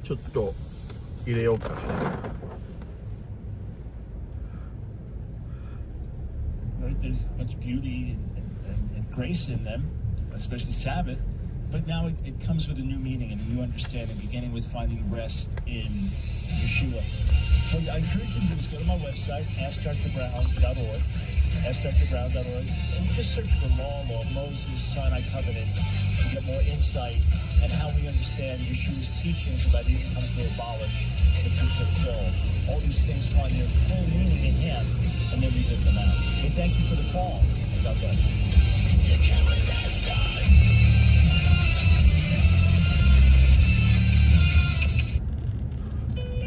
ちょっと入れようかしら。There's much beauty and grace in them, especially Sabbath. But now it comes with a new meaning and a new understanding, beginning with finding rest in Yeshua. So I encourage you to do is go to my website, AskDrBrown.org, AskDrBrown.org, and just search for law of Moses, Sinai Covenant, to get more insight and how we understand Yeshua's teachings about he didn't come to abolish, but to fulfill. All these things find their full meaning in him, and then we live them out. Hey, thank you for the call. God bless.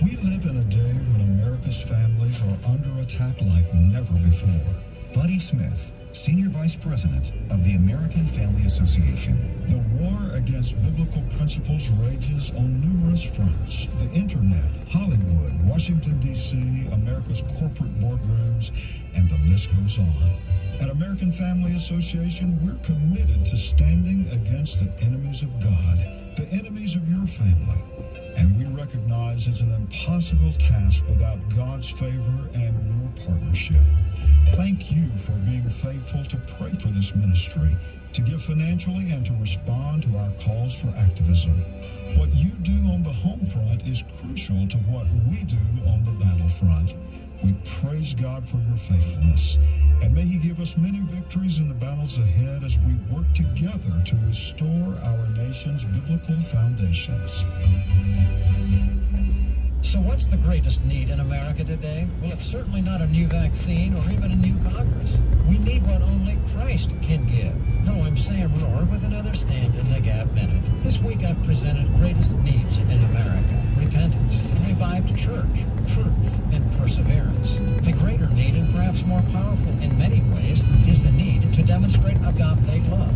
We live in a day when America's families are under attack like never before. Buddy Smith, Senior Vice President of the American Family Association. The war against biblical principles rages on numerous fronts. The internet, Hollywood, Washington, D.C., America's corporate boardrooms, and the list goes on. At American Family Association, we're committed to standing against the enemies of God, the enemies of your family. And we recognize it's an impossible task without God's favor and your partnership. Thank you for being faithful to pray for this ministry, to give financially, and to respond to our calls for activism. What you do on the home front is crucial to what we do on the battlefront. We praise God for your faithfulness, and may He give us many victories in the battles ahead as we work together to restore our nation's biblical foundations. So what's the greatest need in America today? Well, it's certainly not a new vaccine or even a new Congress. We need what only Christ can give. Hello, I'm Sam Rohr with another Stand in the Gap Minute. This week I've presented greatest needs in America: repentance, a revived church, truth, and perseverance. A greater need, and perhaps more powerful in many ways, is the need to demonstrate agape love.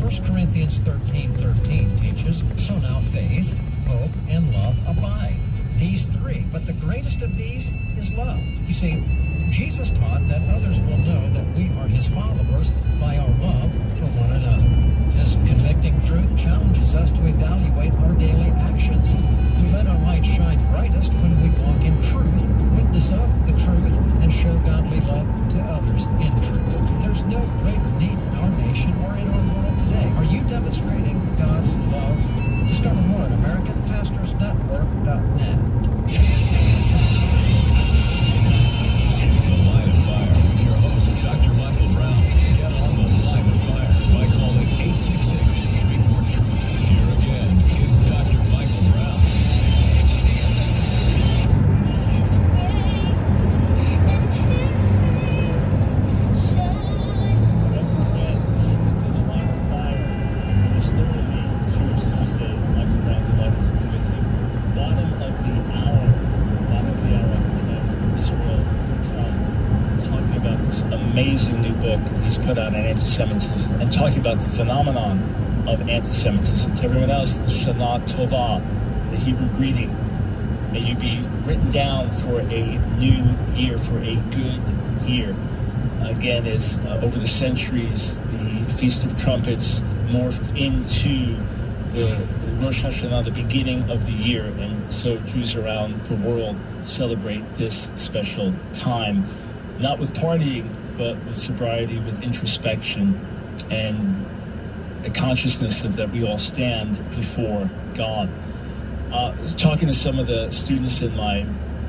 1 Corinthians 13:13 teaches, so now faith, hope, and love abide. These three, but the greatest of these is love. You see, Jesus taught that others will know that we are his followers by our love for one another. This convicting truth challenges us to evaluate our daily actions. We let our light shine brightest when we walk in truth, witness of the truth, and show godly love to others in truth. There's no greater need in our nation or in our world today. Are you demonstrating God's love? Discover more at AmericanPastorsNetwork.net. It's The Line of Fire with your host, Dr. Michael Brown. Get on The Line of Fire by calling 866-34-TRUTH. Here again is Dr. Michael Brown. Welcome, friends, to The Line of Fire. This Thursday, Jewish Thursday, Michael Brown, delighted to be with you. Bottom of the hour, and Israel talking about this amazing new book he's put out on anti-Semitism, and talking about the phenomenon of anti-Semitism. To everyone else, Shana Tova, the Hebrew greeting. May you be written down for a new year, for a good year. Again, as over the centuries, the Feast of Trumpets morphed into the Rosh Hashanah, the beginning of the year, and so Jews around the world celebrate this special time, not with partying, but with sobriety, with introspection, and a consciousness of that we all stand before God. Talking to some of the students in my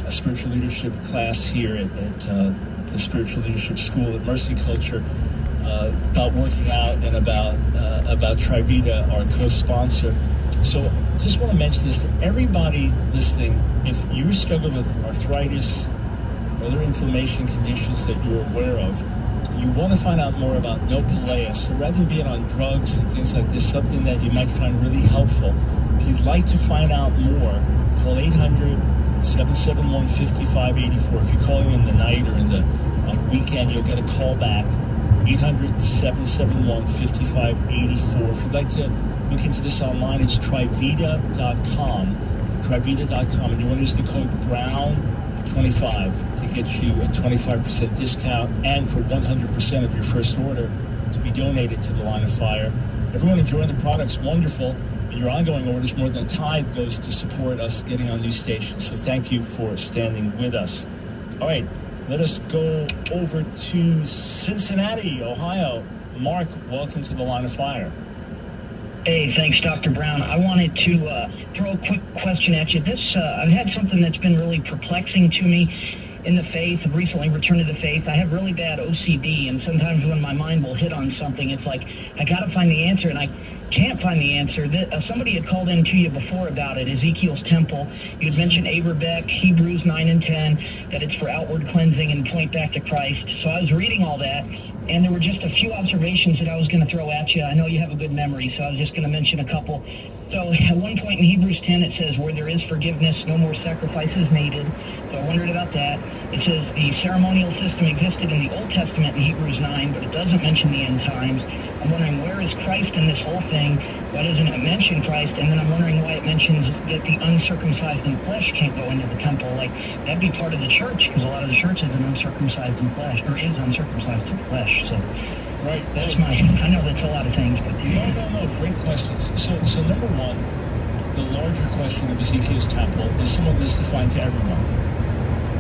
spiritual leadership class here at the Spiritual Leadership School at Mercy Culture, about working out and about Trivita, our co-sponsor. So just want to mention this to everybody listening. If you struggle with arthritis or other inflammation conditions that you're aware of, you want to find out more about No Pelea. So rather than being on drugs and things like this, something that you might find really helpful, if you'd like to find out more, call 800-771-5584. If you're calling in the night or on the weekend, you'll get a call back. 800-771-5584. If you'd like to look into this online, it's Trivita.com. Trivita.com. And you want to use the code BROWN25 to get you a 25% discount, and for 100% of your first order to be donated to the Line of Fire. Everyone enjoying the products, wonderful. your ongoing orders, more than a tithe goes to support us getting on new stations. So thank you for standing with us. All right, let us go over to Cincinnati, Ohio. Mark, welcome to the Line of Fire. Hey, thanks, Dr. Brown. I wanted to throw a quick question at you. I've had something that's been really perplexing to me in the faith. I've recently returned to the faith. I have really bad OCD, and sometimes when my mind will hit on something, it's like, I got to find the answer, and I can't find the answer. Somebody had called in to you before about it, Ezekiel's temple. You had mentioned Averbeck, Hebrews 9 and 10, that it's for outward cleansing and point back to Christ. So I was reading all that, and there were just a few observations that I was going to throw at you. I know you have a good memory, so I was just going to mention a couple. So at one point in Hebrews 10, it says, where there is forgiveness, no more sacrifices needed. So I wondered about that. It says the ceremonial system existed in the Old Testament in Hebrews 9, but it doesn't mention the end times. I'm wondering, where is Christ in this whole thing? Why doesn't it mention Christ? And then I'm wondering why it mentions that the uncircumcised in flesh can't go into the temple. Like, that'd be part of the church, because a lot of the church is uncircumcised in flesh, or is uncircumcised in flesh. So Right. that's I know that's a lot of things, but No. Great questions. So number one, the larger question of Ezekiel's temple is somewhat misdefined to everyone.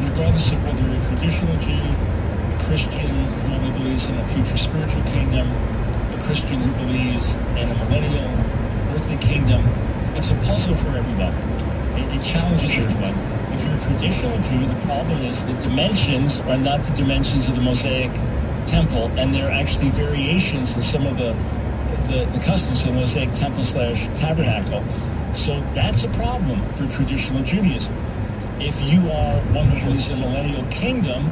Regardless of whether you're a traditional Jew, Christian who only believes in a future spiritual kingdom, a Christian who believes in a millennial earthly kingdom, it's a puzzle for everybody. It challenges everybody. If you're a traditional Jew, the problem is the dimensions are not the dimensions of the Mosaic temple, and they're actually variations in some of the customs of the Mosaic temple / tabernacle. So that's a problem for traditional Judaism. If you are one who believes in a millennial kingdom,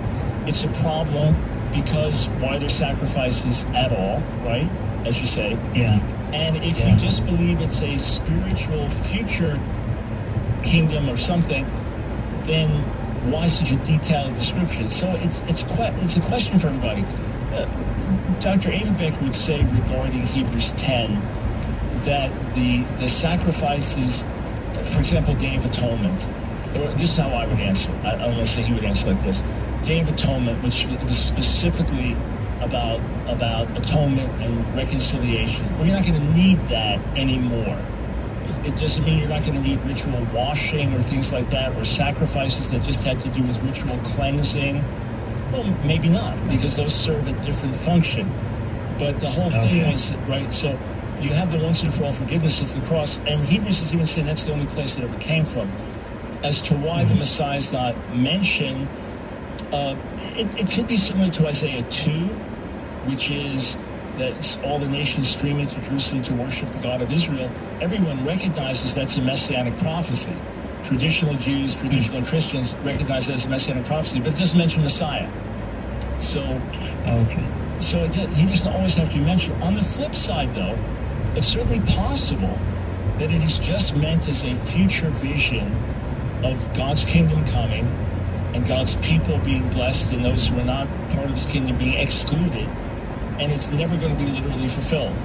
it's a problem because why are there sacrifices at all, right? As you say. yeah. And if you just believe it's a spiritual future kingdom or something, then why such a detailed description? So it's a question for everybody. Dr. Averbeck would say regarding Hebrews 10 that the sacrifices, for example, Day of Atonement, or this is how I would answer. I don't want to say he would answer like this. Day of Atonement, which was specifically about atonement and reconciliation. Well, you're not going to need that anymore. It doesn't mean you're not going to need ritual washing or things like that, or sacrifices that just had to do with ritual cleansing. Well, maybe not, because those serve a different function. But the whole thing was, right, so you have the once and for all forgiveness at the cross, and Hebrews is even saying that's the only place it ever came from. As to why the Messiah is not mentioned, it could be similar to Isaiah 2, which is that all the nations stream into Jerusalem to worship the God of Israel. Everyone recognizes that's a messianic prophecy. Traditional Jews, traditional Christians recognize that as a messianic prophecy, but it doesn't mention Messiah. So he doesn't always have to be mentioned. On the flip side, though, it's certainly possible that it is just meant as a future vision of God's kingdom coming and God's people being blessed and those who are not part of his kingdom being excluded, and it's never going to be literally fulfilled.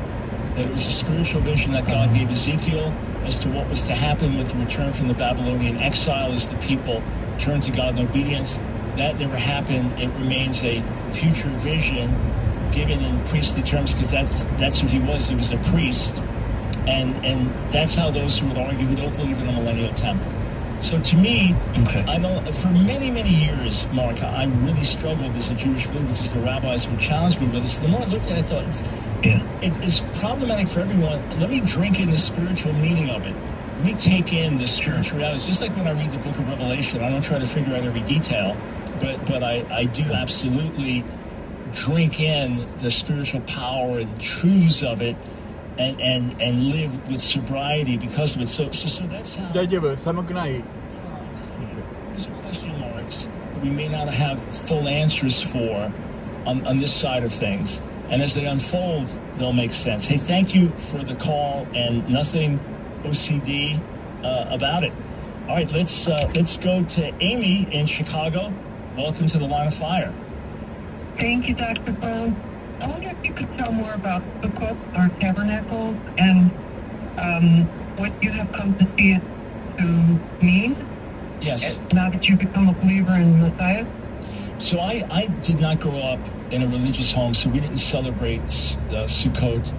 That it was a spiritual vision that God gave Ezekiel as to what was to happen with the return from the Babylonian exile as the people turned to God in obedience. That never happened. It remains a future vision given in priestly terms, because that's who he was. He was a priest. And that's how those who would argue who don't believe in a millennial temple. So to me, I don't. For many, many years, Mark, I really struggled as a Jewish believer because the rabbis would challenge me with this. The more I looked at it, I thought it's problematic for everyone. Let me drink in the spiritual meaning of it. Let me take in the spiritual realities. Just like when I read the book of Revelation, I don't try to figure out every detail, but I do absolutely drink in the spiritual power and truths of it. And live with sobriety because of it. So that's how. These are question marks we may not have full answers for on this side of things. And as they unfold, they'll make sense. Hey, thank you for the call, and nothing OCD about it. All right, let's go to Amy in Chicago. Welcome to the Line of Fire. Thank you, Dr. Brown. I wonder if you could tell more about Sukkot, or tabernacles, and what you have come to see it to mean. Yes. Now that you've become a believer in Messiah. So I did not grow up in a religious home, so we didn't celebrate Sukkot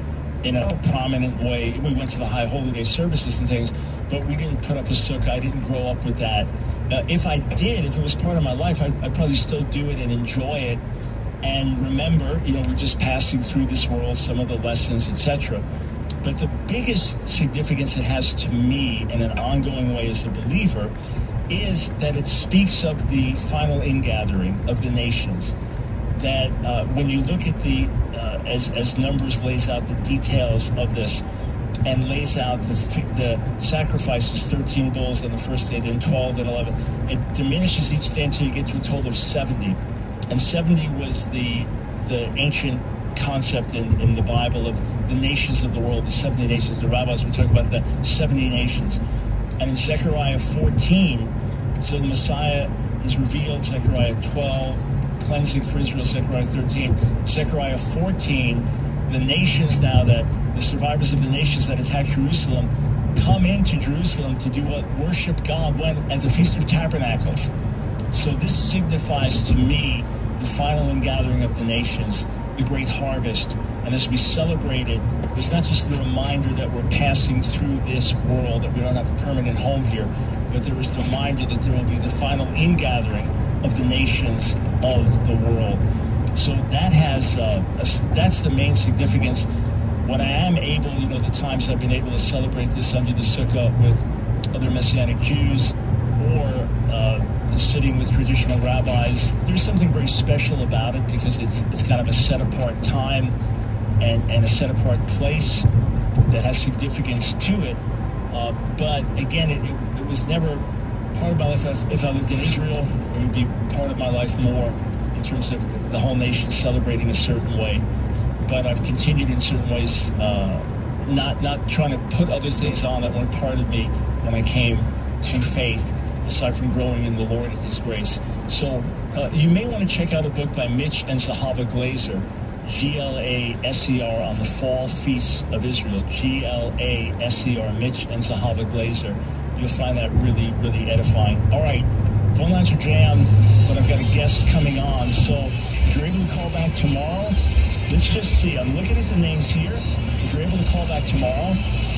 in a prominent way. We went to the high holy day services and things, but we didn't put up a sukkah. I didn't grow up with that. If I did, if it was part of my life, I'd probably still do it and enjoy it. And remember, we're just passing through this world, some of the lessons, etc. But the biggest significance it has to me in an ongoing way as a believer is that it speaks of the final ingathering of the nations. That when you look at as Numbers lays out the details of this and lays out the sacrifices, 13 bulls on the first day, then 12, then 11, it diminishes each day until you get to a total of 70. And 70 was the ancient concept in the Bible of the nations of the world, the 70 nations. The rabbis would talk about the 70 nations. And in Zechariah 14, so the Messiah is revealed, Zechariah 12, cleansing for Israel, Zechariah 13. Zechariah 14, the nations now, that the survivors of the nations that attack Jerusalem come into Jerusalem to do what? Worship God when at the Feast of Tabernacles. So this signifies to me the final ingathering of the nations, the great harvest. And as we celebrate it, it's not just the reminder that we're passing through this world, that we don't have a permanent home here, but there is the reminder that there will be the final ingathering of the nations of the world. So that has that's the main significance. When I am able, the times I've been able to celebrate this under the sukkah with other Messianic Jews, or sitting with traditional rabbis, there's something very special about it because it's kind of a set-apart time and a set-apart place that has significance to it. But again, it was never part of my life. If I lived in Israel, it would be part of my life more in terms of the whole nation celebrating a certain way. But I've continued in certain ways, not trying to put other things on that weren't part of me when I came to faith, aside from growing in the Lord and His grace. So you may want to check out a book by Mitch and Zahava Glazer, Glaser, on the fall feasts of Israel, Glaser, Mitch and Zahava Glazer. You'll find that really, really edifying. All right, phone lines are jammed, but I've got a guest coming on. So if you're able to call back tomorrow, let's just see. I'm looking at the names here. If you're able to call back tomorrow,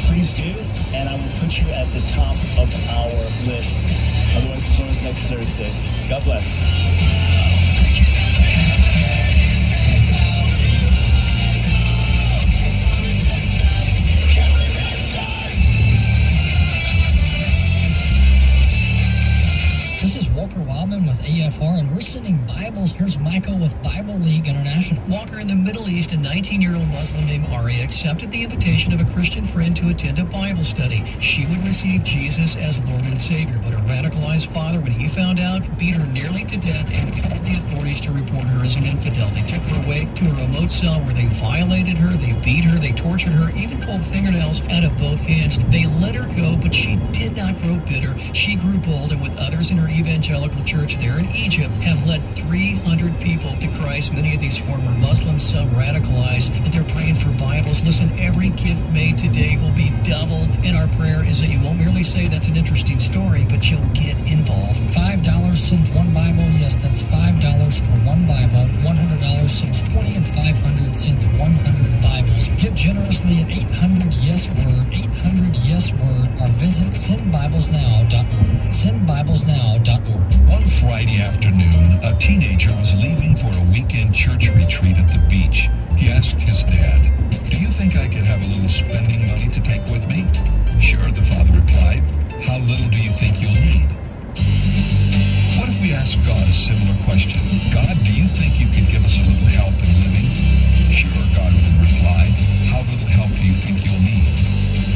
please do, and I will put you at the top of our list. Otherwise, it's always next Thursday. God bless. Walker Wildman with AFR, and we're sending Bibles. Here's Michael with Bible League International. Walker, in the Middle East, a 19-year-old Muslim named Ari accepted the invitation of a Christian friend to attend a Bible study. She would receive Jesus as Lord and Savior, but her radicalized father, when he found out, beat her nearly to death and called the authorities to report her as an infidel. They took her away to a remote cell where they violated her, they beat her, they tortured her, even pulled fingernails out of both hands. They let her go, but she did not grow bitter. She grew bold, and with others in her evangelical church there in Egypt, have led 300 people to Christ. Many of these former Muslims, some radicalized, and they're praying for Bibles. Listen, every gift made today will be doubled, and our prayer is that you won't merely say that's an interesting story, but you'll get involved. $5 sends one Bible. Yes, that's $5 for one Bible. $100 sends 20, and $500 sends 100 Bibles. Give generously at 800-YES-WORD, 800-YES-WORD, or visit sendbiblesnow.org. Sendbiblesnow.org. One Friday afternoon, a teenager was leaving for a weekend church retreat at the beach. He asked his dad, "Do you think I could have a little spending money to take with me?" "Sure," the father replied. "How little do you think you'll need?" What if we ask God a similar question? "God, do you think you could give us a little help in living?" "Sure," God would reply. "How little help do you think you'll need?"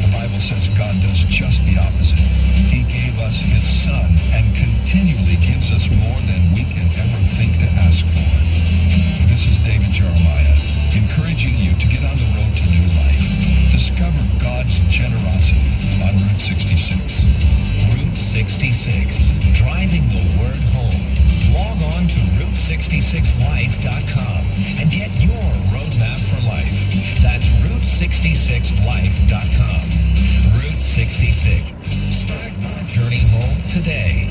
The Bible says God does just the opposite. He gave us His Son and continually gives us more than we can ever think to ask for. This is David Jeremiah, encouraging you to get on the road to new life. Discover God's generosity on Route 66. Route 66, driving the word home. Log on to Route66Life.com and get your roadmap for life. That's Route66Life.com. Route 66. Start your journey home today.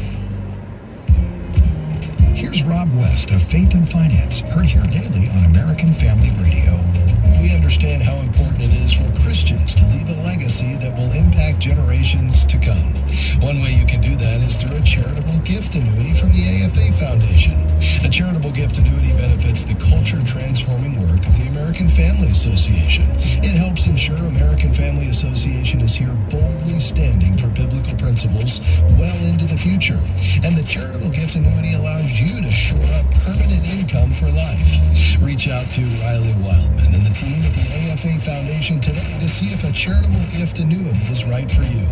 Here's Rob West of Faith and Finance, heard here daily on American Family Radio. We understand how important it is for gift annuity from the AFA Foundation. A charitable gift annuity benefits the culture-transforming work of the American Family Association. It helps ensure American Family Association is here boldly standing for biblical principles well into the future. And the charitable gift annuity allows you to shore up permanent income for life. Reach out to Riley Wildman and the team at the AFA Foundation today to see if a charitable gift annuity is right for you.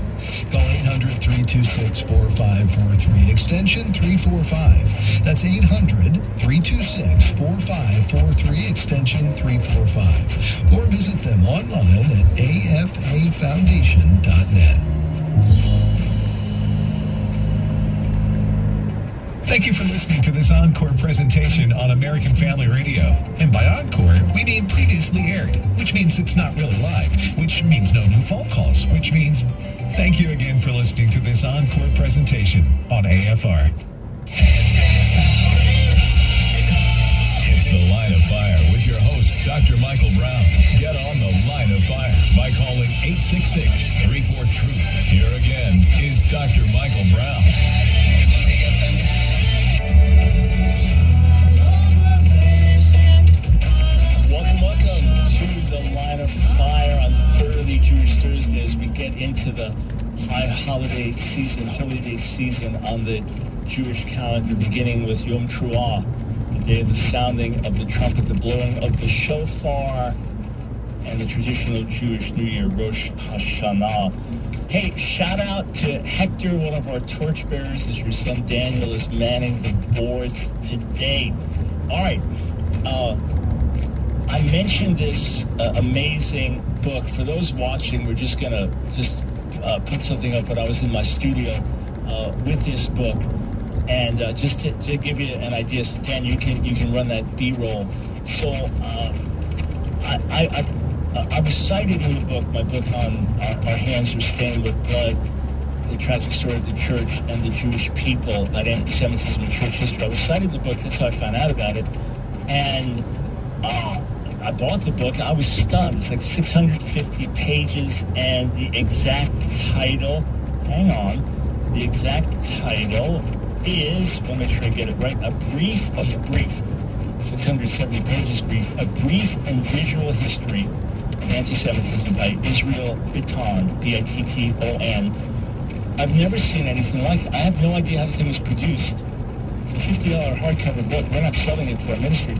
Call 800-326-4543, extension 345. That's 800-326-4543, extension 345. Or visit them online at afafoundation.net. Thank you for listening to this Encore presentation on American Family Radio. And by Encore, we mean previously aired, which means it's not really live, which means no new phone calls, which means thank you again for listening to this Encore presentation on AFR. It's The Line of Fire with your host, Dr. Michael Brown. Get on The Line of Fire by calling 866-34-TRUTH. Here again is Dr. Michael Brown. Welcome to The Line of Fire on Thoroughly Jewish Thursday as we get into the high holiday season, holy day season on the Jewish calendar, beginning with Yom Teruah, the day of the sounding of the trumpet, the blowing of the shofar, and the traditional Jewish New Year, Rosh Hashanah. Hey, shout out to Hector, one of our torchbearers, as your son Daniel is manning the boards today. All right. I mentioned this amazing book. For those watching, we're just going to put something up when I was in my studio with this book. And just to give you an idea, so Dan, you can run that B-roll. So I recited in the book, my book on Our Hands Are Stained with Blood, the tragic story of the church and the Jewish people about anti-Semitism in church history. I recited the book. That's how I found out about it. And I bought the book. I was stunned. It's like 650 pages, and the exact title, hang on, the exact title is, let me make sure I get it right, brief, 670 pages brief, A Brief and Visual History of Anti-Semitism by Israel Bitton, B-I-T-T-O-N. I've never seen anything like it. I have no idea how the thing was produced. It's a $50 hardcover book. We're not selling it to our ministry.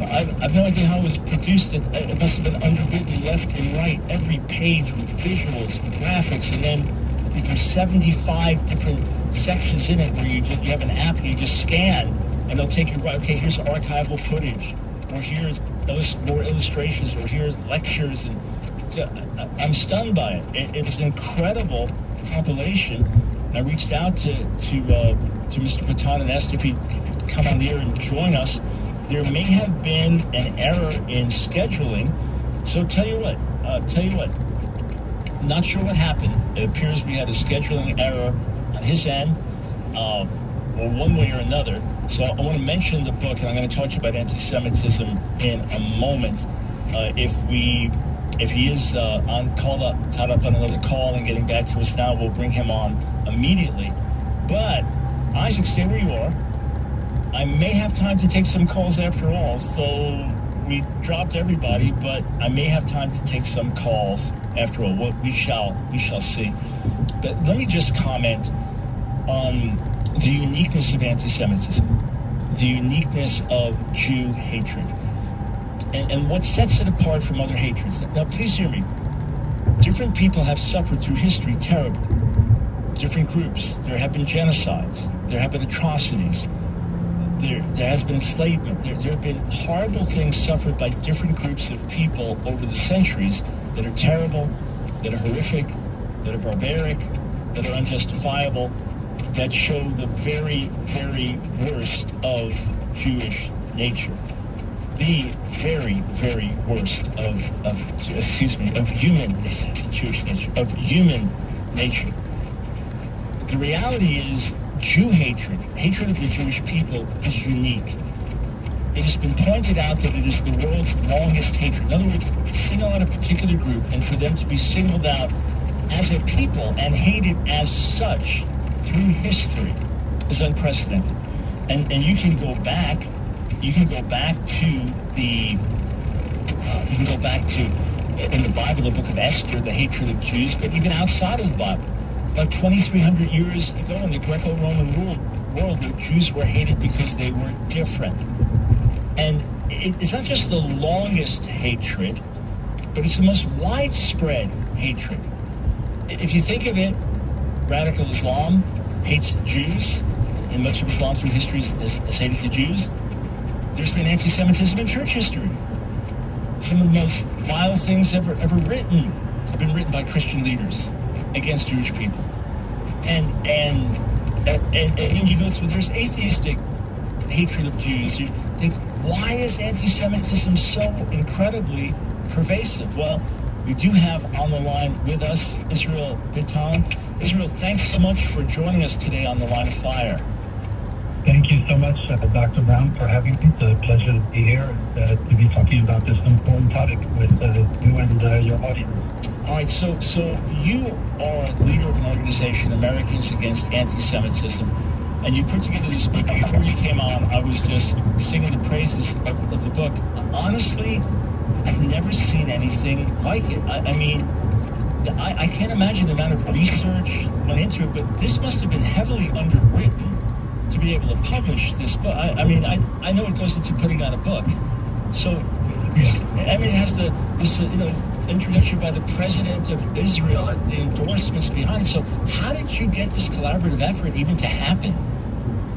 I've no idea how it was produced. It must have been underwritten left and right, every page with visuals, with graphics, and then there's 75 different sections in it where you have an app and you just scan, and they'll take you right. Okay, here's archival footage, or here's more illustrations, or here's lectures, and I'm stunned by it. It was an incredible compilation. I reached out to Mr. Bitton and asked if he'd come on the air and join us. There may have been an error in scheduling, so tell you what, not sure what happened. It appears we had a scheduling error on his end, or one way or another. So I want to mention the book, and I'm going to talk to you about anti-Semitism in a moment. If he is tied up on another call and getting back to us now, we'll bring him on immediately. But Isaac, stay where you are. I may have time to take some calls after all, so we dropped everybody, but I may have time to take some calls after all. We shall see. But let me just comment on the uniqueness of anti-Semitism, the uniqueness of Jew hatred, and what sets it apart from other hatreds. Now, please hear me. Different people have suffered through history terribly. Different groups. There have been genocides. There have been atrocities. There has been enslavement. There have been horrible things suffered by different groups of people over the centuries that are terrible, that are horrific, that are barbaric, that are unjustifiable, that show the very, very worst of Jewish nature. The very, very worst of human nature. The reality is, Jew hatred of the Jewish people is unique. It has been pointed out that it is the world's longest hatred. In other words, to single out a particular group and for them to be singled out as a people and hated as such through history is unprecedented. And you can go back to in the Bible, the book of Esther, the hatred of Jews, but even outside of the Bible. About 2,300 years ago in the Greco-Roman world, the Jews were hated because they were different. And it's not just the longest hatred, but it's the most widespread hatred. If you think of it, radical Islam hates the Jews, and much of Islam through history has hated the Jews. There's been anti-Semitism in church history. Some of the most vile things ever written have been written by Christian leaders against Jewish people. And then you go through, there's atheistic hatred of Jews. You think, why is anti-Semitism so incredibly pervasive? Well, we do have on the line with us Israel Bitan. Israel, thanks so much for joining us today on The Line of Fire. Thank you so much, Dr. Brown, for having me. It's a pleasure to be here and to be talking about this important topic with you and your audience. All right, so you are a leader of an organization, Americans Against Anti-Semitism, and you put together this book. Before you came on, I was just singing the praises of the book. Honestly, I've never seen anything like it. I mean, I can't imagine the amount of research went into it, but this must have been heavily underwritten to be able to publish this book. I mean, I know it goes into putting out a book. So, it has this introduction by the president of Israel, the endorsements behind it. So how did you get this collaborative effort even to happen?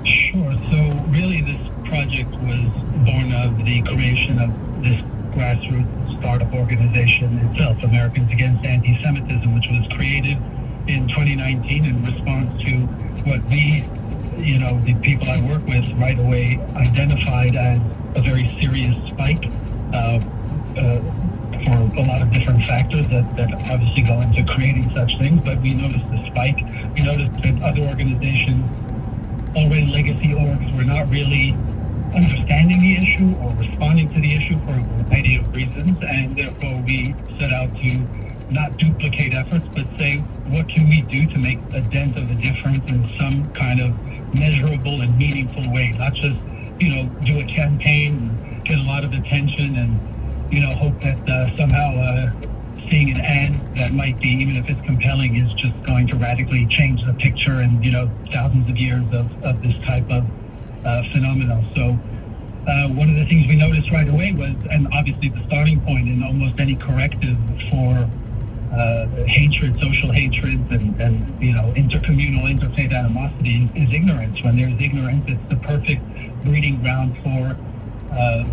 Sure. So really this project was born of the creation of this grassroots startup organization itself, Americans Against Anti-Semitism, which was created in 2019 in response to what we, the people I work with right away identified as a very serious spike for a lot of different factors that obviously go into creating such things, but we noticed the spike. We noticed that other organizations, already legacy orgs, were not really understanding the issue or responding to the issue for a variety of reasons, and therefore we set out to not duplicate efforts, but say, what can we do to make a dent of a difference in some kind of measurable and meaningful way, not just, do a campaign and get a lot of attention and, hope that somehow seeing an ad that might be, even if it's compelling, is just going to radically change the picture and, thousands of years of this type of phenomenon. So one of the things we noticed right away was, and obviously the starting point in almost any corrective for hatred, social hatred, and intercommunal, interfaith animosity is ignorance. When there's ignorance, it's the perfect breeding ground for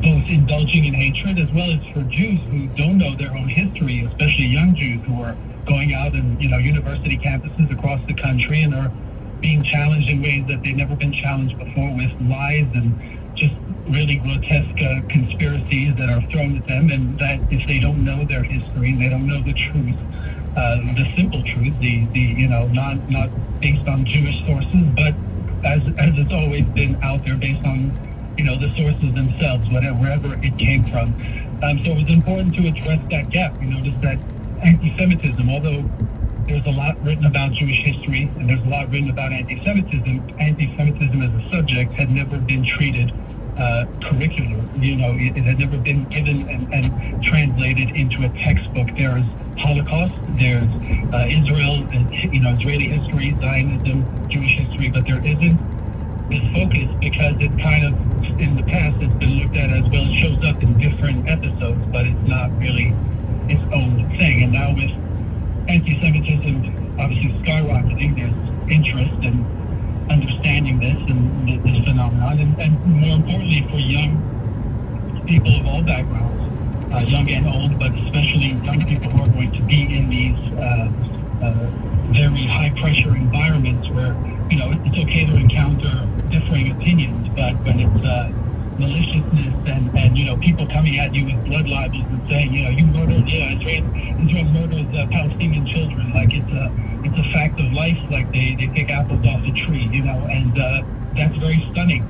both indulging in hatred as well as for Jews who don't know their own history, especially young Jews who are going out in university campuses across the country and are being challenged in ways that they've never been challenged before, with lies and just really grotesque conspiracies that are thrown at them, and that if they don't know their history, they don't know the truth, the simple truth, not based on Jewish sources, but as it's always been out there, based on the sources themselves, wherever it came from. So it was important to address that gap. We noticed that anti-Semitism, although there's a lot written about Jewish history and there's a lot written about anti-Semitism as a subject had never been treated curricular. It had never been given and translated into a textbook. There's Holocaust, there's Israel, Israeli history, Zionism, Jewish history, but there isn't this focus because it kind of, in the past, it's been looked at as, well, it shows up in different episodes, but it's not really its own thing. And now with anti-Semitism obviously skyrocketing, there's interest in understanding this and this phenomenon, and more importantly for young people of all backgrounds, young and old, but especially young people who are going to be in these very high-pressure environments where, it's okay to encounter differing opinions, but when it's maliciousness and people coming at you with blood libels and saying, you murdered, Israel murders Palestinian children, like it's a fact of life, like they pick apples off a tree, and that's very stunning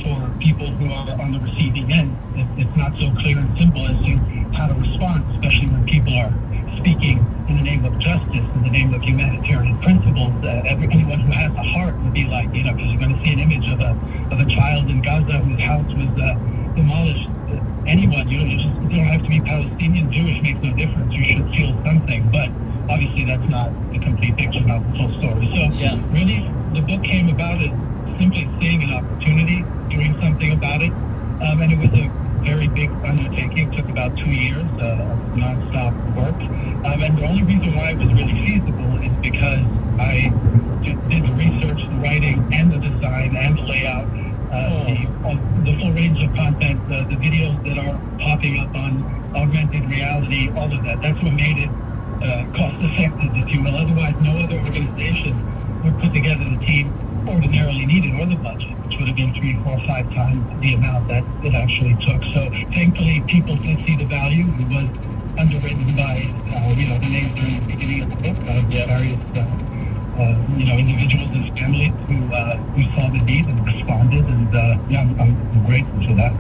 for people who are on the receiving end. It's not so clear and simple as to how to respond, especially when people are speaking in the name of justice, in the name of humanitarian principles. Anyone who has a heart would be like, because you're going to see an image of a child in Gaza whose house was demolished. Anyone, you don't have to be Palestinian, Jewish, makes no difference. You should feel something, but obviously that's not the complete picture, not the full story. So really, the book came about as simply seeing an opportunity, doing something about it, and it was a very big undertaking. It took about 2 years of non-stop work, and the only reason why it was really feasible is because I did the research, the writing, and the design, and the layout, the full range of content, the videos that are popping up on augmented reality, all of that. That's what made it cost-effective, if you will. Otherwise, no other organization would put together the team ordinarily needed, or the budget, which would have been 3, 4, 5 times the amount that it actually took. So thankfully, people did see the value. It was underwritten by, the names are in the beginning of the book, various, individuals and families who saw the need and responded, and I'm grateful for that.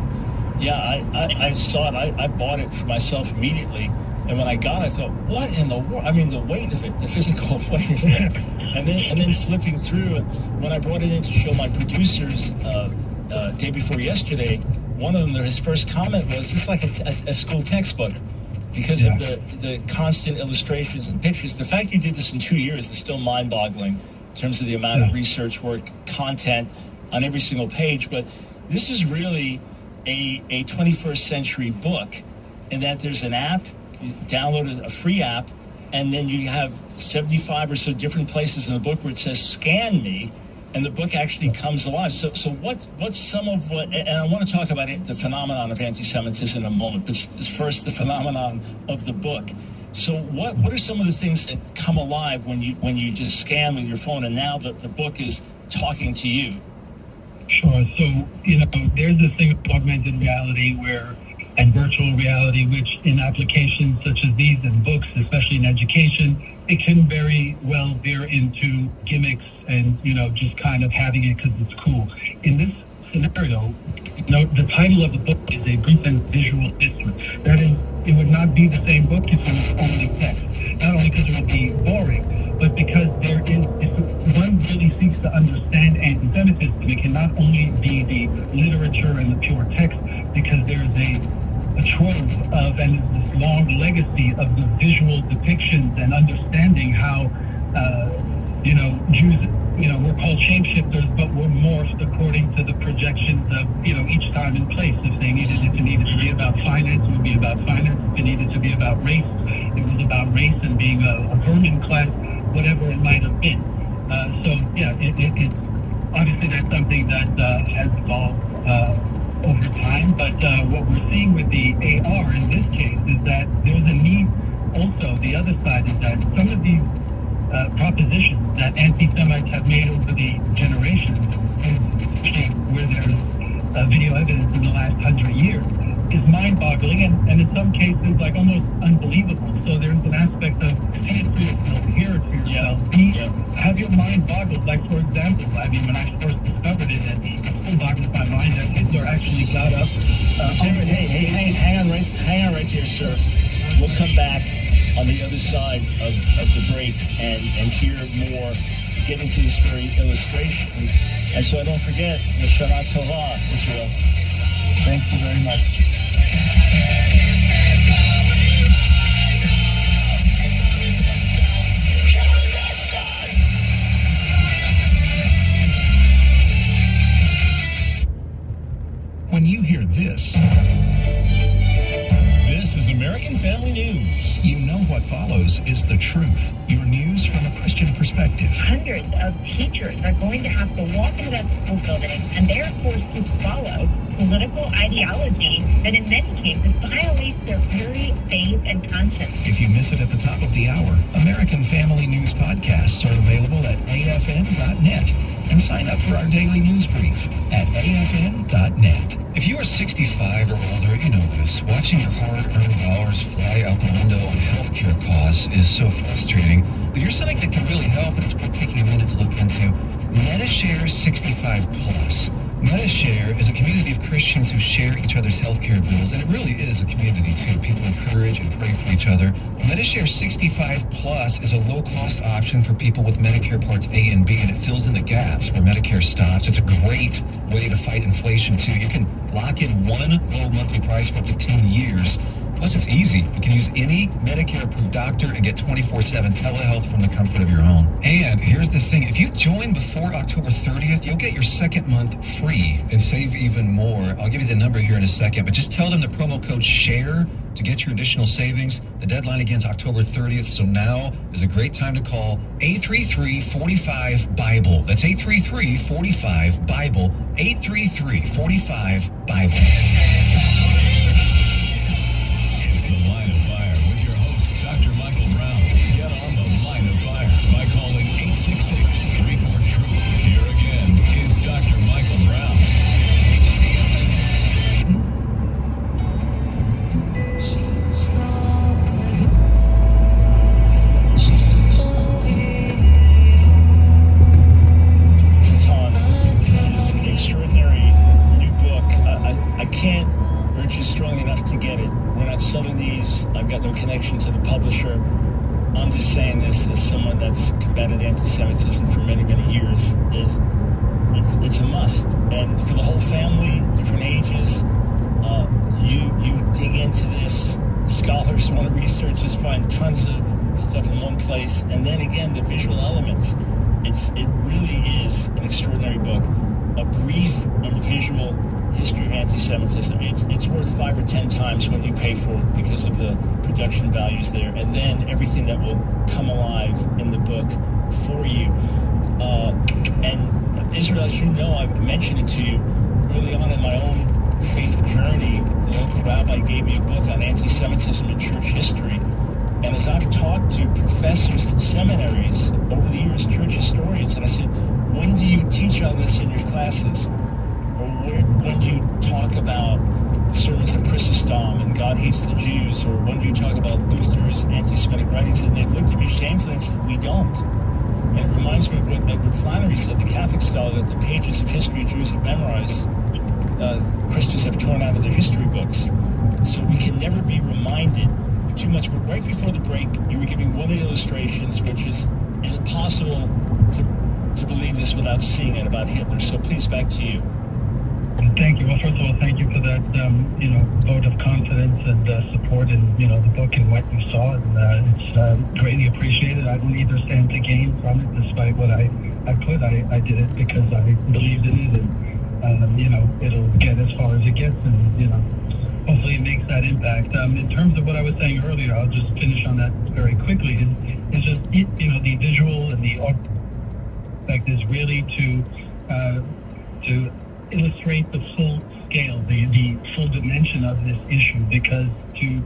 Yeah, I saw it. I bought it for myself immediately. And when I got it, I thought, what in the world? I mean, the weight of it, the physical weight of it. And then flipping through, when I brought it in to show my producers day before yesterday, one of them, his first comment was, it's like a school textbook because of the constant illustrations and pictures. The fact you did this in 2 years is still mind-boggling in terms of the amount of research work, content on every single page. But this is really a 21st century book in that there's an app. You download a free app, and then you have 75 or so different places in the book where it says "scan me," and the book actually comes alive. So what's some of what? And I want to talk about the phenomenon of anti-Semitism in a moment, but first the phenomenon of the book. So what are some of the things that come alive when you just scan with your phone, and now the book is talking to you? Sure. So there's this thing of augmented reality and virtual reality, which in applications such as these in books, especially in education, it can very well veer into gimmicks and, just kind of having it because it's cool. In this scenario, the title of the book is A Brief and Visual History. That is, it would not be the same book if it was only text. Not only because it would be boring, but because if one really seeks to understand anti-Semitism, it can not only be the literature and the pure text, because there's a trove of, and this long legacy of the visual depictions and understanding how, Jews, we're called shapeshifters, but we're morphed according to the projections of, each time and place. If it needed to be about finance, it would be about finance. If it needed to be about race, it was about race and being a vermin class, whatever it might have been. It's obviously that's something that has evolved over time, but what we're seeing with the AR in this case is that there's a need. Also, the other side is that some of these propositions that anti-Semites have made over the generations, especially where there's video evidence in the last 100 years, is mind-boggling and in some cases like almost unbelievable. So there's an aspect of see it for yourself, hear it for yourself, have your mind boggled. Like, for example, when I first discovered it, it still boggles my mind that Hitler actually got up. Hang on right there, sir. We'll come back on the other side of the break and hear more, get into this very illustration. And so don't forget, Shana Tova, Israel. Thank you very much. When you hear this is American Family News. You know what follows is the truth. Your news from a Christian perspective. Hundreds of teachers are going to have to walk into that school building, and they're forced to follow political ideology that in many cases violates their very faith and conscience. If you miss it at the top of the hour, American Family News podcasts are available at afn.net. And sign up for our daily news brief at afn.net. If you are 65 or older, you know this. Watching your hard-earned dollars fly out the window on healthcare costs is so frustrating. But here's something that can really help, and it's worth taking a minute to look into. MediShare 65 Plus. MediShare is a community of Christians who share each other's healthcare bills, and it really is a community too. People encourage and pray for each other. MediShare 65 Plus is a low-cost option for people with Medicare Parts A and B, and it fills in the gaps where Medicare stops. It's a great way to fight inflation too. You can lock in one low monthly price for up to 10 years. Plus, it's easy. You can use any Medicare-approved doctor and get 24/7 telehealth from the comfort of your home. And here's the thing. If you join before October 30th, you'll get your second month free and save even more. I'll give you the number here in a second, but just tell them the promo code SHARE to get your additional savings. The deadline again is October 30th, so now is a great time to call 833-45-BIBLE. That's 833-45-BIBLE. 833-45-BIBLE. The Line of Fire with your host, Dr. Michael Brown. Get on the Line of Fire by calling 866-34-TRUTH. Here again is Dr. Michael Brown. Ton is an extraordinary new book. I can't urge you strongly enough to get it. We're not selling these. I've got no connection to the publisher. I'm just saying this as someone that's combated anti-Semitism for many, many years. It's a must. And for the whole family, different ages, you dig into this. Scholars want to research, just find tons of stuff in one place. And then again, the visual elements. It really is an extraordinary book. A brief and visual history of anti-Semitism. It's worth 5 or 10 times what you pay for it because of the production values there, and then everything that will come alive in the book for you. And Israel, as you know, I've mentioned it to you early on in my own faith journey. The local rabbi gave me a book on anti-Semitism in church history, and as I've talked to professors at seminaries over the years, church historians, and I said, when do you teach on this in your classes? When do you talk about the sermons of Chrysostom and God Hates the Jews, or when do you talk about Luther's anti-Semitic writings? And they've looked at me shamefully and said, we don't. And it reminds me of what Edward Flannery said, the Catholic scholar, that the pages of history Jews have memorized, Christians have torn out of their history books. So we can never be reminded too much. But right before the break, you were giving one of the illustrations, which is impossible to believe this without seeing it, about Hitler. So please, back to you. Thank you. Well, first of all, thank you for that, vote of confidence and support in, the book and what you saw. And it's greatly appreciated. I don't either stand to gain from it, despite what I put. I did it because I believed in it, and, it'll get as far as it gets, and, hopefully it makes that impact. In terms of what I was saying earlier, I'll just finish on that very quickly. It's just, the visual and the aspect is really to illustrate the full scale, the full dimension of this issue, because to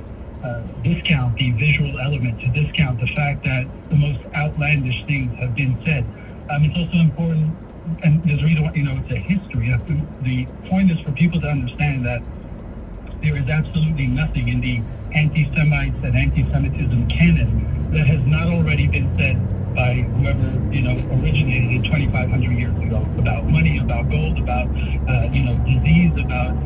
discount the visual element, to discount the fact that the most outlandish things have been said. It's also important, and there's a reason why, it's a history. The point is for people to understand that there is absolutely nothing in the anti-Semites and anti-Semitism canon that has not already been said by whoever, originated it 2,500 years ago, about money, about gold, about, disease, about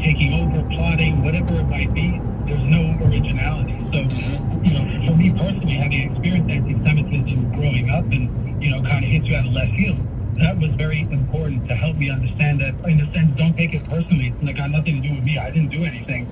taking over, plotting, whatever it might be. There's no originality. So, for me personally, having experienced anti-Semitism growing up and, kind of hits you out of left field, that was very important to help me understand that, in a sense, don't take it personally. It's got nothing to do with me. I didn't do anything.